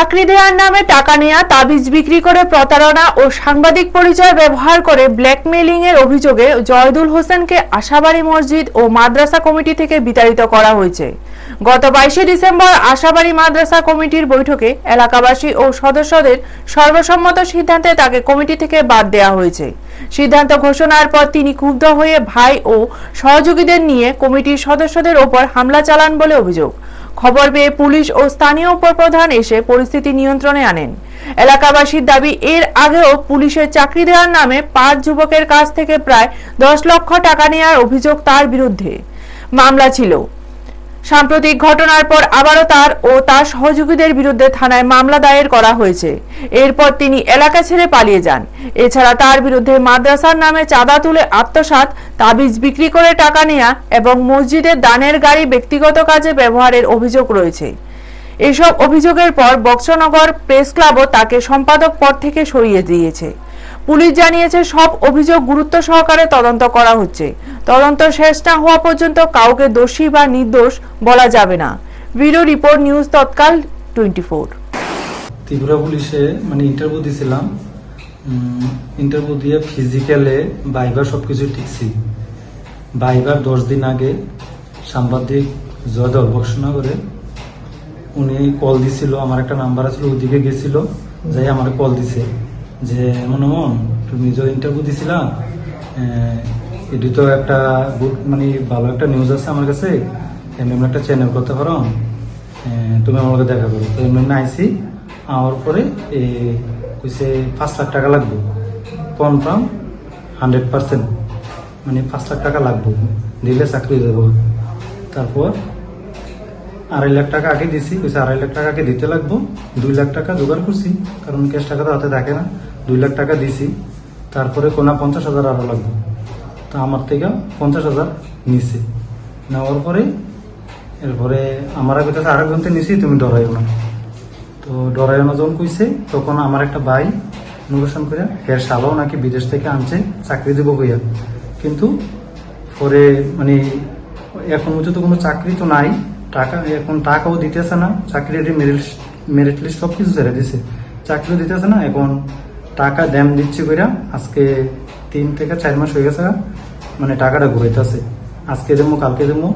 চাকরি দেওয়ার নামে টাকা নেওয়া, তাবিজ বিক্রি করে প্রতারণা ও সাংবাদিক পরিচয় ব্যবহার করে ব্ল্যাকমেইলিং এর অভিযোগে জয়দুল হোসেনকে আশাবাড়ী মসজিদ ও মাদ্রাসা কমিটি থেকে বিতাড়িত করা হয়েছে। গত 22 ডিসেম্বর আশাবাড়ী মাদ্রাসা কমিটির বৈঠকে এলাকাবাসী ও সদস্যদের সর্বসম্মত সিদ্ধান্তে তাকে কমিটি থেকে বাদ দেওয়া হয়েছে। সিদ্ধান্ত ঘোষণার পর তিনি ক্ষুব্ধ হয়ে ভাই ও সহযোগীদের নিয়ে কমিটির সদস্যদের ওপর হামলা চালান বলে অভিযোগ। খবর পেয়ে পুলিশ ও স্থানীয় উপপ্রধান এসে পরিস্থিতি নিয়ন্ত্রণে আনেন। এলাকাবাসীর দাবি, এর আগেও পুলিশের চাকরি দেওয়ার নামে 5 যুবকের কাছ থেকে প্রায় 10 লক্ষ টাকা নেওয়ার অভিযোগ তার বিরুদ্ধে মামলা ছিল। সাম্প্রতিক ঘটনার পর আবারও তার ও তার সহযোগীদের বিরুদ্ধে থানায় মামলা দায়ের করা হয়েছে। এরপর তিনি এলাকা ছেড়ে পালিয়ে যান। এছাড়া তার বিরুদ্ধে মাদ্রাসার নামে চাঁদা তুলে আত্মসাৎ, তাবিজ বিক্রি করে টাকা নেওয়া এবং মসজিদের দানের গাড়ি ব্যক্তিগত কাজে ব্যবহারের অভিযোগ রয়েছে। এসব অভিযোগের পর বক্সনগর প্রেস ক্লাবও তাকে সম্পাদক পদ থেকে সরিয়ে দিয়েছে। পুলিশ জানিয়েছে, সব অভিযোগ গুরুত্ব সহকারে তদন্ত করা হচ্ছে। তদন্ত শেষ না হওয়া পর্যন্ত কাউকে দোষী বা নির্দোষ বলা যাবে না। ভিডিও রিপোর্ট, নিউজ তৎকাল 24। ত্রিপুরা পুলিশে ইন্টারভিউ দিয়েছিলাম। ইন্টারভিউ দিয়ে ফিজিক্যালে ভাইবার সবকিছু ঠিকছি। ভাইবার 10 দিন আগে সাংবাদিক জয়দল বক্সনগরে উনি কল দিছিল। আমার একটা নাম্বার আছে, ওদিকে গেছিল, যাই আমার কল দিছে যে এমন তুমি যে ইন্টারভিউ দিছিলা, এটি তো একটা ভালো একটা নিউজ আছে আমার কাছে, এমনি একটা চ্যানেল করতে পারো, তুমি আমাকে দেখা করো। তো এমনি আইসি আমার পরে কইছে 5 লাখ টাকা লাগবে, কনফার্ম 100%, 5 লাখ টাকা লাগবে, দিলে চাকরি দেবো। তারপর 2.5 লাখ টাকা আগে দিছি, কইছে 2.5 লাখ টাকা আগে দিতে লাগবো। 2 লাখ টাকা জোগাড় করছি, কারণ ক্যাশ টাকা তো হাতে থাকে না। 2 লাখ টাকা দিছি, তারপরে কোনা 50,000 আরো লাগবে। তো আমার থেকে 50,000 নিছে। নেওয়ার পরে এরপরে আমার কাছে আরেক ঘন্টা নিছি, তুমি ডরাইও না। তো ডরাইও না যখন কইছে, তখন আমার একটা ভাই ইনোভেশন করে হের শালাও নাকি বিদেশ থেকে আনছে চাকরি দেবো কইয়া, কিন্তু পরে এখন পর্যন্ত কোনো চাকরি তো নাই, টাকা এখন টাকাও দিতেছে না, চাকরির মেরিট লিস্ট সব কিছু ছেড়ে দিছে, চাকরিও দিতেছে না। এখন টাকা ড্যাম দিচ্ছি কইরা আজকে 3 থেকে 4 মাস হয়ে গেছে, টাকাটা ঘুরাইতেছে, আজকে দেবো কালকে দেবো,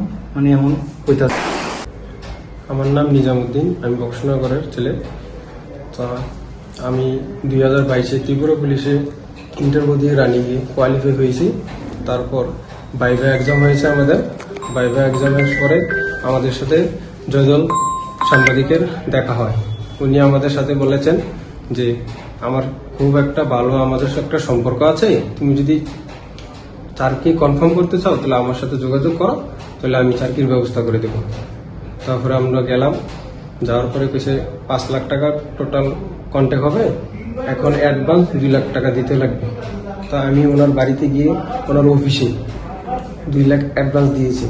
এমন কইতাছে। আমার নাম নিজামুদ্দিন, আমি বক্সনগরের ছেলে। তো আমি 2022-এ ত্রিপুরা পুলিশে ইন্টারভিউ দিয়ে রানিংয়ে কোয়ালিফাই হয়েছি। তারপর ভাইভা এক্সাম হয়েছে আমাদের। ভাইভা এক্সামের পরে আমাদের সাথে জয়দল সাংবাদিকের দেখা হয়। উনি আমাদের সাথে বলেছেন যে আমার খুব একটা ভালো আমাদের সাথে একটা সম্পর্ক আছে, তুমি যদি চাকরি কনফার্ম করতে চাও তাহলে আমার সাথে যোগাযোগ করো, তাহলে আমি চাকরির ব্যবস্থা করে দেবো। তারপরে আমরা গেলাম, যাওয়ার পরে কিছু 5 লাখ টাকা টোটাল কন্ট্যাক্ট হবে। এখন অ্যাডভান্স 2 লাখ টাকা দিতে লাগবে। তা আমি ওনার বাড়িতে গিয়ে ওনার অফিসে 2 লাখ অ্যাডভান্স দিয়েছি।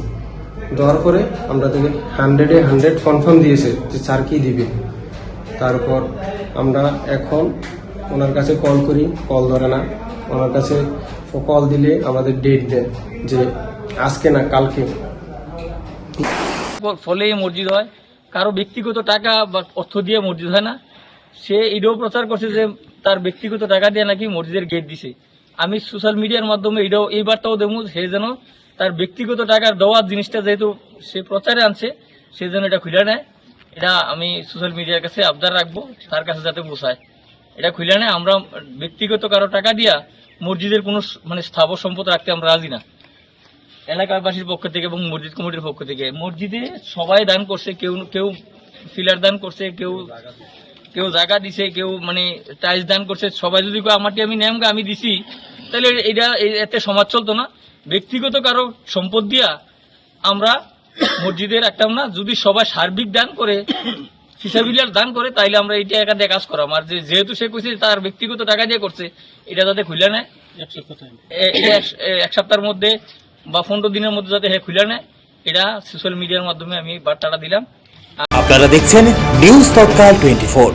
দেওয়ার পরে আমরা থেকে 100-এ 100 কনফার্ম দিয়েছে যে চাকরি দিবে। তারপর আমরা এখন ওনার কাছে কল করি, কল ধরে না। ওনার কাছে কল দিলে আমাদের ডেট দেয় যে আজকে না কালকে। ফলে মসজিদ হয়, কারো ব্যক্তিগত টাকা বা অর্থ দিয়ে মসজিদ হয় না। সে এটাও প্রচার করছে যে তার ব্যক্তিগত টাকা দিয়ে নাকি মসজিদের গেট দিছে। আমি সোশ্যাল মিডিয়ার মাধ্যমে এই বার্তাও দেবো, সে যেন তার ব্যক্তিগত টাকার দেওয়ার জিনিসটা যেহেতু সে প্রচারে আনছে, সে যেন এটা খুলে নেয়। এটা আমি সোশ্যাল মিডিয়ার কাছে আবদার রাখবো, তার কাছে যাতে পৌঁছায়। এটা খুলে নেয়। আমরা ব্যক্তিগত কারো টাকা দিয়া মসজিদের কোনো স্থাবর সম্পদ রাখতে আমরা রাজি না, এলাকাবাসীর পক্ষ থেকে এবং মসজিদ কমিটির পক্ষ থেকে। মসজিদে সবাই দান করছে, কেউ ফিলার দান করছে, কেউ জায়গা দিছে, কেউ টাইলস দান করছে। সবাই যদি আমারটি আমি নেমগা আমি দিছি, তাহলে এটা এতে সমাজ চলতো না। ব্যক্তিগত কারো সম্পদ দিয়া আমরা মসজিদের রাখতাম না। যদি সবাই সার্বিক দান করে, ফিসাবিলিয়ার দান করে, তাইলে আমরা এইটা একা দিয়ে কাজ করাম। আর যেহেতু সে কইছে তার ব্যক্তিগত টাকা দিয়ে করছে, এটা যাতে খুলে নেয়। 1 সপ্তাহের মধ্যে বা 15 দিনের মধ্যে যাতে খুলে নেয়, এটা সোশ্যাল মিডিয়ার মাধ্যমে আমি বার্তাটা দিলাম। আপনারা দেখছেন নিউজ তৎকাল 24।